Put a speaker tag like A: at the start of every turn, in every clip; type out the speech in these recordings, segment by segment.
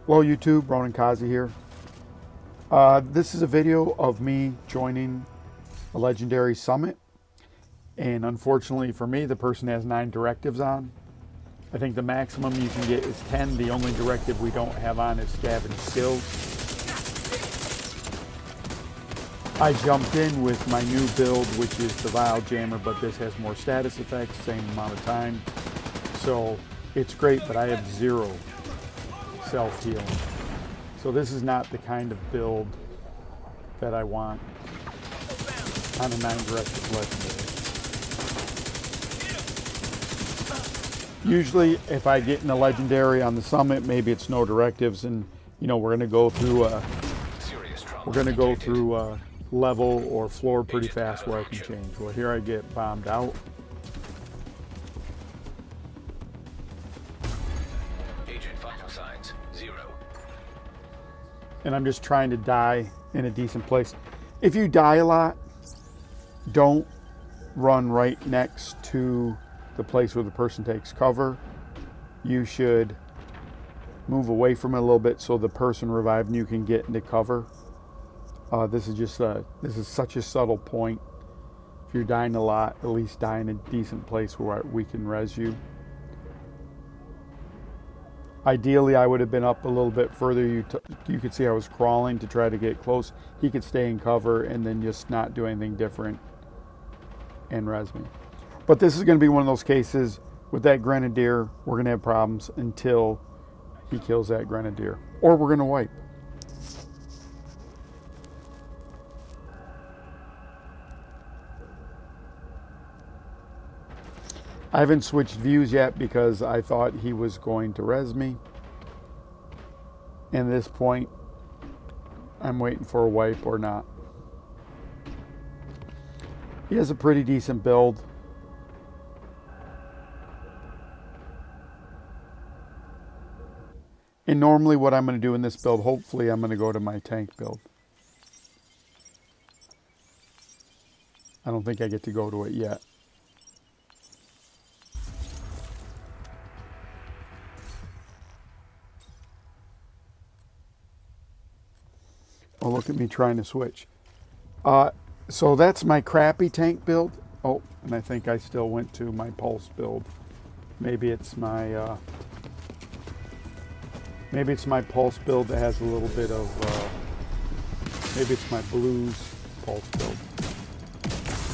A: Hello YouTube, Ronan Kazi here. This is a video of me joining a legendary summit, and unfortunately for me the person has 9 directives on. I think the maximum you can get is 10. The only directive we don't have on is scavenge skills. I jumped in with my new build, which is the Vile Jammer, but this has more status effects, same amount of time. So it's great, but I have 0 self-healing. So this is not the kind of build that I want on a 9 directive legendary. Usually if I get in a legendary on the summit, maybe it's no directives, and you know, we're gonna go through level or floor pretty fast where I can change. Well, here I get bombed out. And I'm just trying to die in a decent place. If you die a lot, don't run right next to the place where the person takes cover. You should move away from it a little bit so the person reviving you can get into cover. This is such a subtle point. If you're dying a lot, at least die in a decent place where we can res you. Ideally, I would have been up a little bit further. You could see I was crawling to try to get close. He could stay in cover and then just not do anything different and res me. But this is going to be one of those cases with that Grenadier. We're going to have problems until he kills that Grenadier, or we're going to wipe. I haven't switched views yet because I thought he was going to res me. And at this point, I'm waiting for a wipe or not. He has a pretty decent build. And normally what I'm going to do in this build, hopefully I'm going to go to my tank build. I don't think I get to go to it yet. Oh, look at me trying to switch. So that's my crappy tank build. Oh, and I think I still went to my pulse build. Maybe it's my pulse build that has a little bit of, maybe it's my blues pulse build.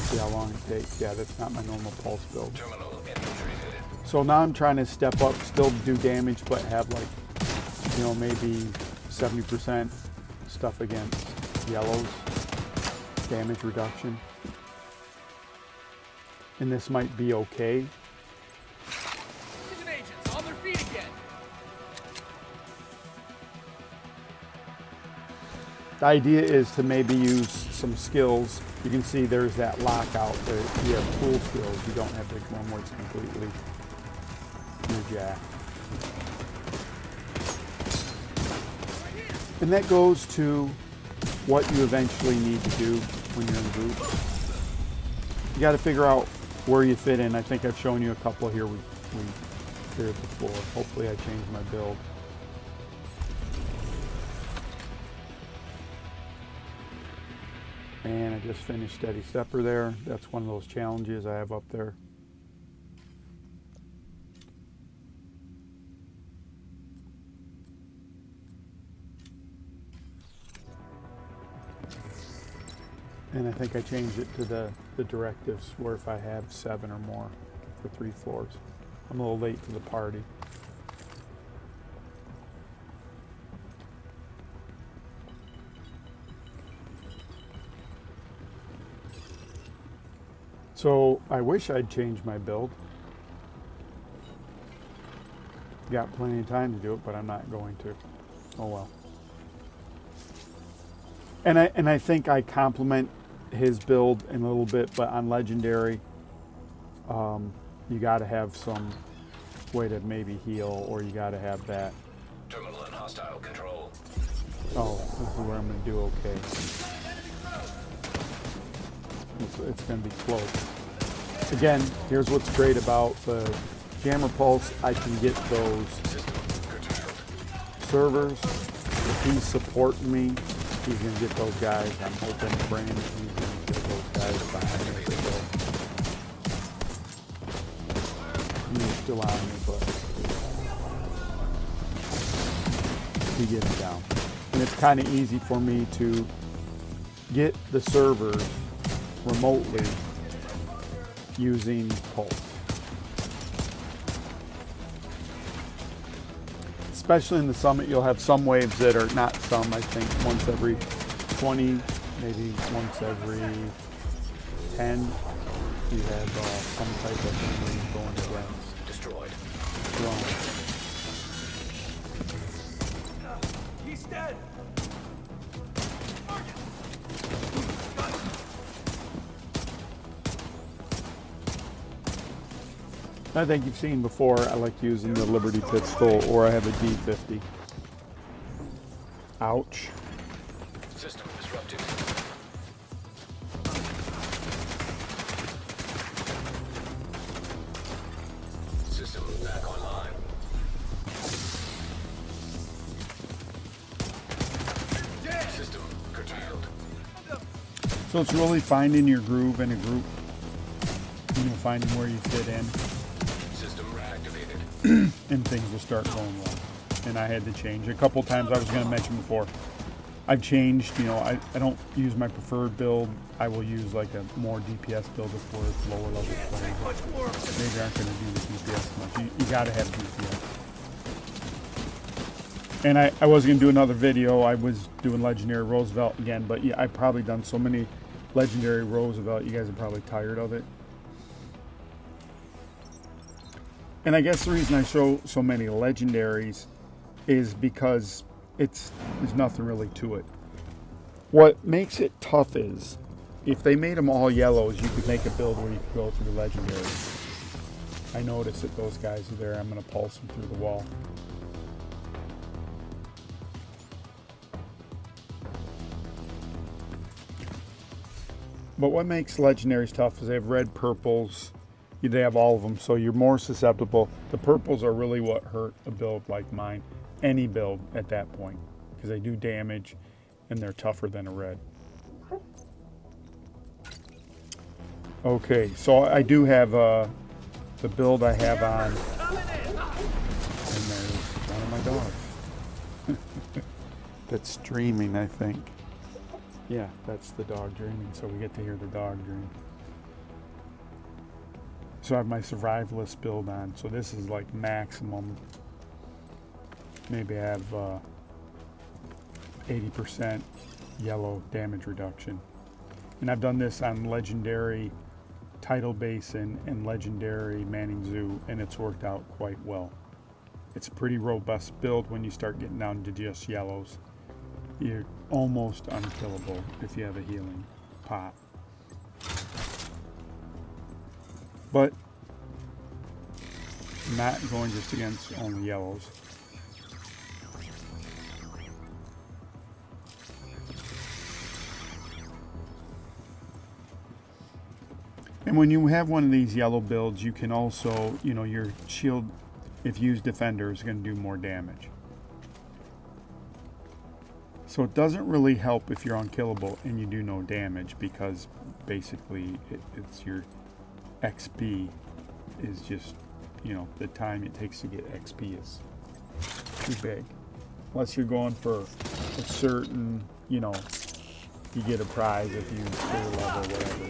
A: See how long it takes. Yeah, that's not my normal pulse build. So now I'm trying to step up, still do damage, but have like, you know, maybe 70% stuff against yellows, damage reduction. And this might be okay.
B: Agents on their feet again.
A: The idea is to maybe use some skills. You can see there's that lockout. You have full skills. You don't have the one where it's completely your jack. And that goes to what you eventually need to do when you're in the group. You got to figure out where you fit in. I think I've shown you a couple here we cleared before. Hopefully I changed my build. And I just finished Steady Stepper there. That's one of those challenges I have up there. And I think I changed it to the directives where if I have 7 or more for 3 floors. I'm a little late to the party. So I wish I'd changed my build. Got plenty of time to do it, but I'm not going to. Oh well. And I think I complement his build in a little bit, but on legendary, you got to have some way to maybe heal, or you got to have that.
C: Terminal and hostile control.
A: Oh, this is where I'm going to do okay. It's going to be close. Again, here's what's great about the Jammer Pulse. I can get those servers, if he's supporting me, he's going to get those guys. I'm hoping Brandon, he's going to get those guys behind me. He's still on me, but he gets him down. And it's kind of easy for me to get the servers remotely using Pulse. Especially in the summit, you'll have some waves that are not some, I think once every 20, maybe once every 10, you have some type of thing going against.
C: Destroyed.
A: Drone.
B: He's dead.
A: I think you've seen before, I like using the Liberty pistol, or I have a D50. Ouch.
C: System disrupted. System back online. System curtailed.
A: So it's really finding your groove in a group, finding where you fit in,
C: System reactivated.
A: and things will start going well. And I had to change. A couple times I was going to mention before, I've changed, I don't use my preferred build. I will use like a more DPS build for lower level players. Maybe aren't going to do the DPS much. You got to have DPS. And I was going to do another video. I was doing Legendary Roosevelt again, but yeah, I've probably done so many Legendary Roosevelt, you guys are probably tired of it. And I guess the reason I show so many legendaries is because there's nothing really to it. What makes it tough is, if they made them all yellows, you could make a build where you could go through the legendaries. I noticed that those guys are there. I'm going to pulse them through the wall. But what makes legendaries tough is they have red, purples. They have all of them, so you're more susceptible. The purples are really what hurt a build like mine, any build at that point, because they do damage and they're tougher than a red. Okay, so I do have the build I have on, and there's one of my dogs that's dreaming, I think. Yeah, that's the dog dreaming, so we get to hear the dog dream. So I have my survivalist build on. So this is like maximum. Maybe I have 80% yellow damage reduction. And I've done this on legendary Tidal Basin and legendary Manning Zoo, and it's worked out quite well. It's a pretty robust build when you start getting down to just yellows. You're almost unkillable if you have a healing pot. But not going just against only yellows. And when you have one of these yellow builds, you can also, your shield, if used defender, is going to do more damage. So it doesn't really help if you're unkillable and you do no damage, because basically it's your XP is just, the time it takes to get XP is too big. Unless you're going for a certain, you get a prize if you clear level, whatever.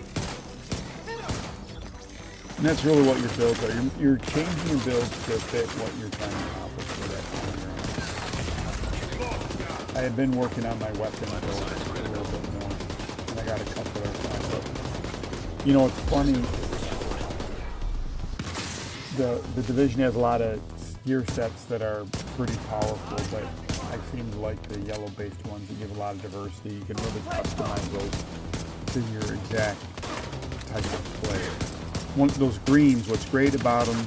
A: And that's really what your builds are. You're changing your builds to fit what you're trying to accomplish for that time. I have been working on my weapon build a little bit more, and I got a couple of times. But, it's funny. The division has a lot of gear sets that are pretty powerful, but I seem to like the yellow-based ones that give a lot of diversity. You can really customize those to your exact type of player. Those greens, what's great about them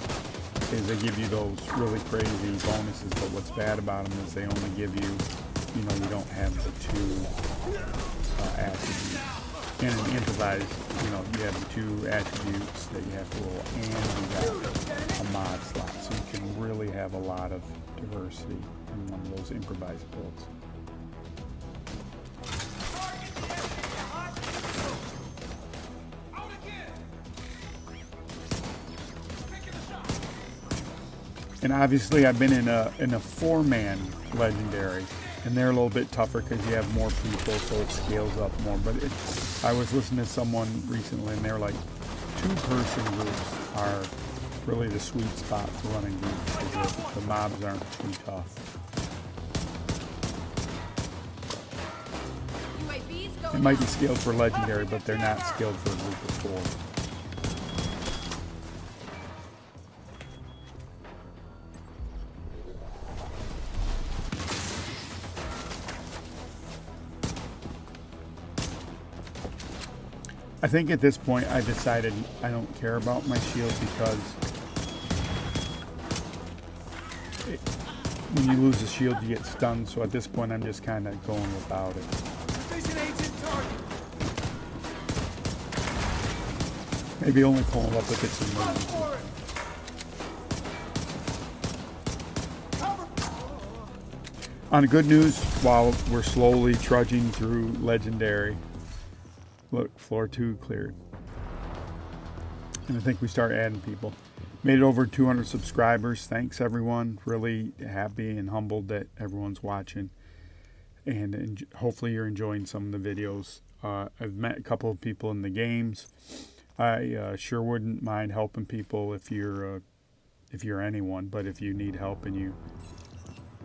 A: is they give you those really crazy bonuses, but what's bad about them is they only give you, you don't have the two attributes. In an improvised, you know, you have the 2 attributes that you have to roll, and you got a mod slot, so you can really have a lot of diversity in one of those improvised builds. And obviously, I've been in a 4-man legendary, and they're a little bit tougher because you have more people, so it scales up more. But I was listening to someone recently, and they're like, 2-person groups are really the sweet spot for running groups because the mobs aren't too tough. It might be scaled for legendary, but they're not scaled for a group of 4. I think at this point I decided I don't care about my shield because when you lose the shield you get stunned, so at this point I'm just kind of going without it. Maybe only pull them up if it's emergency. On good news, while we're slowly trudging through legendary, look, floor 2 cleared. And I think we start adding people. Made it over 200 subscribers. Thanks everyone. Really happy and humbled that everyone's watching. And hopefully you're enjoying some of the videos. I've met a couple of people in the games. I sure wouldn't mind helping people if you're anyone, but if you need help and you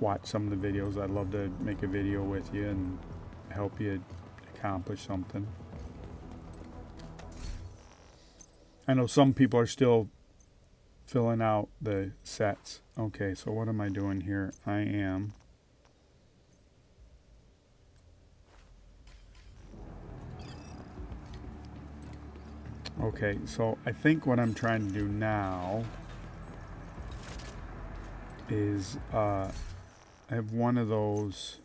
A: watch some of the videos, I'd love to make a video with you and help you accomplish something. I know some people are still filling out the sets. Okay, so what am I doing here? I am okay, so I think what I'm trying to do now is I have one of those.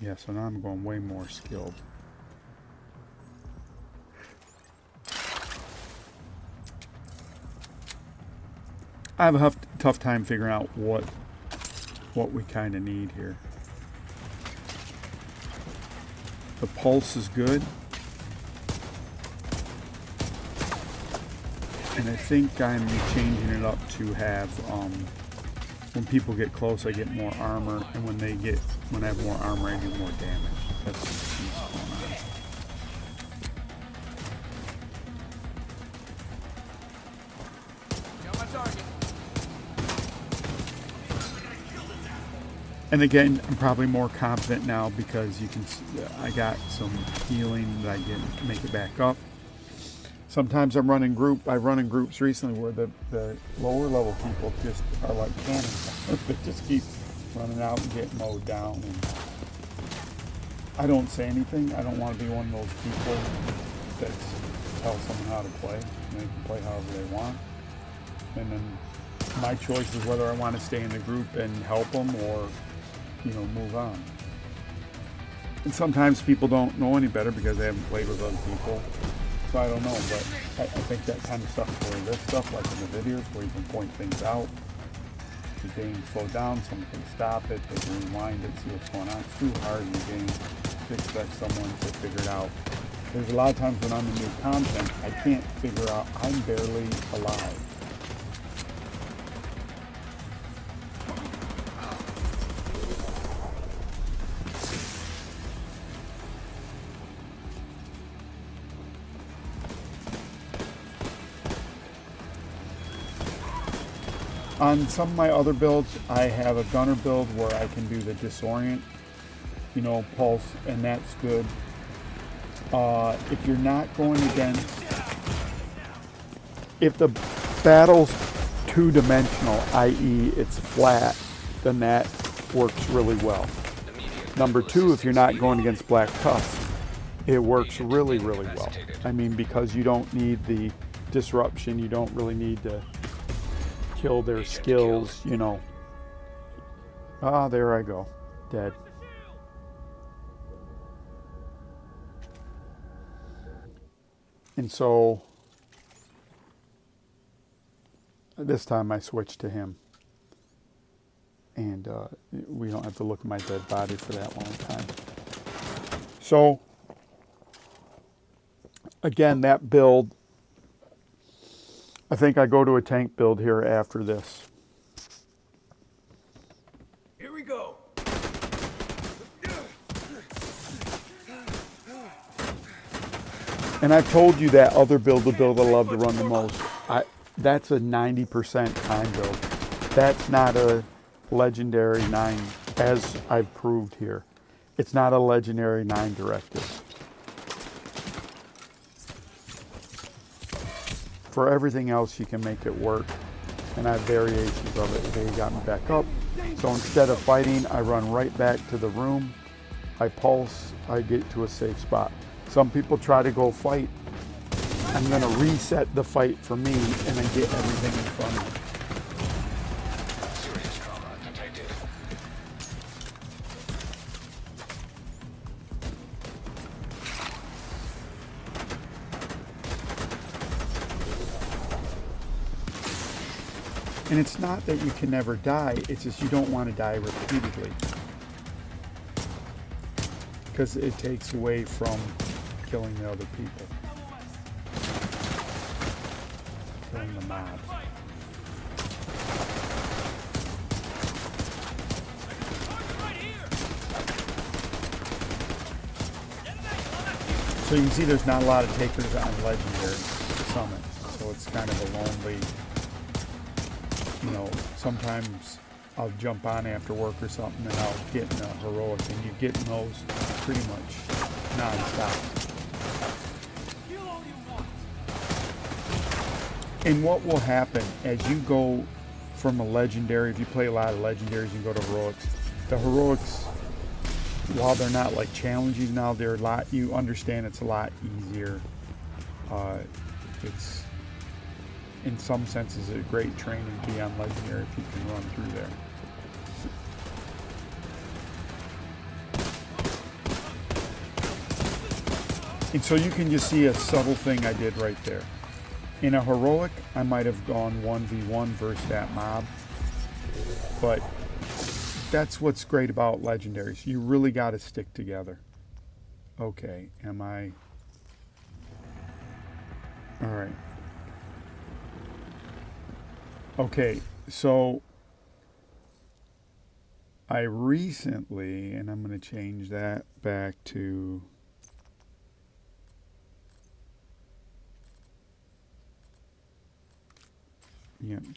A: Yeah, so now I'm going way more skilled. I have a tough time figuring out what we kind of need here. The pulse is good. And I think I'm changing it up to have, when people get close, I get more armor, and when I have more armor, I get more damage. That's what's going on.
B: Got my target.
A: And again, I'm probably more confident now because you can. I got some healing that I can make it back up. Sometimes I'm running I've run in groups recently where the lower level people just are like cannons. They just keep running out and get mowed down. And I don't say anything. I don't want to be one of those people that tell someone how to play. And they can play however they want. And then my choice is whether I want to stay in the group and help them or, move on. And sometimes people don't know any better because they haven't played with other people. So I don't know, but I think that kind of stuff for this stuff, like in the videos where you can point things out, the game slow down, someone can stop it, they can rewind it, see what's going on. It's too hard in the game to expect someone to figure it out. There's a lot of times when I'm in new content, I can't figure out, I'm barely alive. On some of my other builds, I have a gunner build where I can do the disorient, pulse, and that's good. If you're not going against, if the battle's two-dimensional, i.e. it's flat, then that works really well. Number two, if you're not going against Black Tusk, it works really, really well. I mean, because you don't need the disruption, you don't really need to kill their skills, Ah, there I go. Dead. And so this time I switched to him. And we don't have to look at my dead body for that long time. So, again, that build, I think I go to a tank build here after this.
B: Here we go.
A: And I've told you that other build, the build I love to run the most. That's a 90% time build. That's not a legendary 9, as I've proved here. It's not a legendary 9 directive. For everything else, you can make it work. And I have variations of it. Okay, you got me back up. So instead of fighting, I run right back to the room. I pulse, I get to a safe spot. Some people try to go fight. I'm gonna reset the fight for me and then get everything in front of me.
C: Serious trauma detected.
A: And it's not that you can never die, it's just you don't want to die repeatedly. Because it takes away from killing the other people. Killing the mob. So you can see there's not a lot of takers on Legendary Summits. So it's kind of a lonely, you know, sometimes I'll jump on after work or something and I'll get in a heroic, and you get in those pretty much non-stop. And what will happen as you go from a legendary, if you play a lot of legendaries and go to heroics, the heroics, while they're not like challenging now, they're a lot, you understand it's a lot easier. It's in some senses a great training to be on legendary if you can run through there. And so you can just see a subtle thing I did right there. In a heroic, I might have gone 1v1 versus that mob, but that's what's great about legendaries. You really got to stick together. Okay, am I? All right. Okay, so I recently, and I'm going to change that back to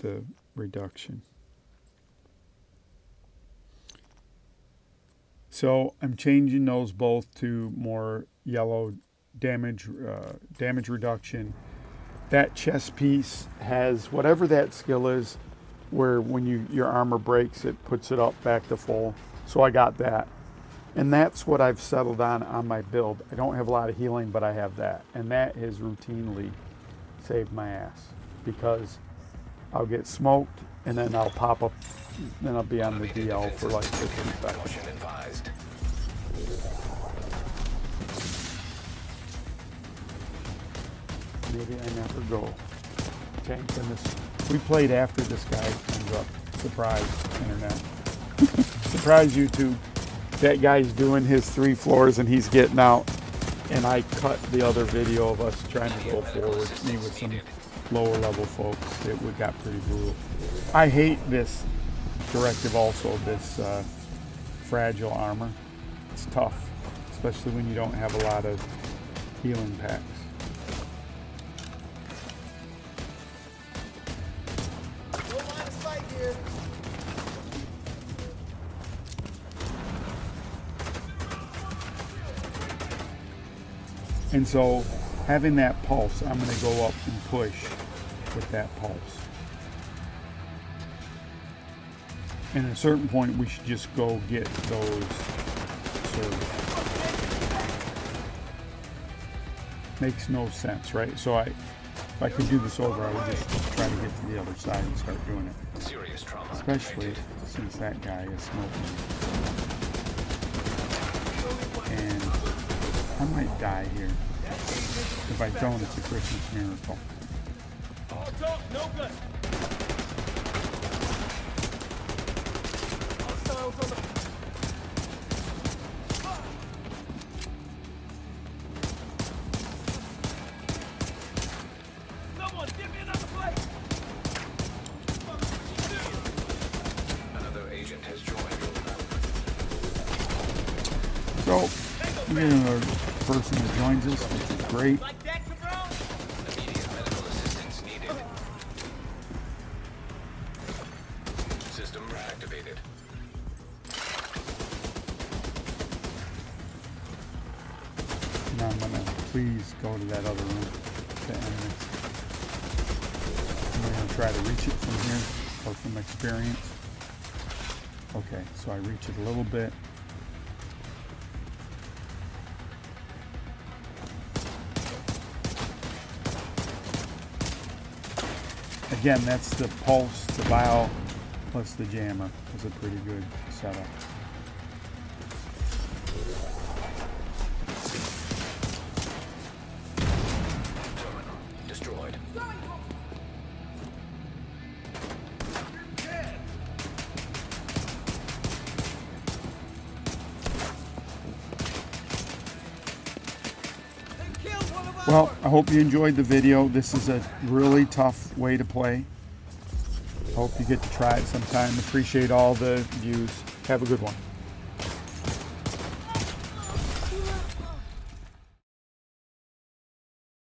A: the reduction. So I'm changing those both to more yellow damage reduction. That chest piece has whatever that skill is, where when your armor breaks, it puts it up back to full. So I got that. And that's what I've settled on my build. I don't have a lot of healing, but I have that. And that has routinely saved my ass, because I'll get smoked and then I'll pop up, then I'll be on the DL for like 50 seconds.
C: Caution advised.
A: Maybe I never go. Tank in this. We played after this guy comes up. Surprise, internet. Surprise, YouTube. That guy's doing his 3 floors and he's getting out. And I cut the other video of us trying to go forward. Me with some lower level folks. It got pretty brutal. I hate this directive also, this fragile armor. It's tough, especially when you don't have a lot of healing packs. And so having that pulse, I'm going to go up and push with that pulse. And at a certain point, we should just go get those served. Makes no sense, right? So if I could do this over, I would just try to get to the other side and start doing it.
C: Serious trauma.
A: Especially since that guy is smoking. And I might die here. If I don't, it's a Christmas miracle.
B: All talk, no good. Hostiles on the... Someone, give me another plate.
C: Another agent has joined.
A: So, we get another person that joins us, which is great.
B: Like that, cabron?
C: Immediate medical assistance needed. System reactivated.
A: Now I'm gonna please go to that other room to end this. I'm gonna try to reach it from here or from experience. Okay, so I reach it a little bit. Again, that's the pulse, the vial, plus the jammer. It's a pretty good setup.
C: Terminal destroyed.
B: They killed one of our...
A: Well, I hope you enjoyed the video. This is a really tough way to play. Hope you get to try it sometime. Appreciate all the views. Have a good one.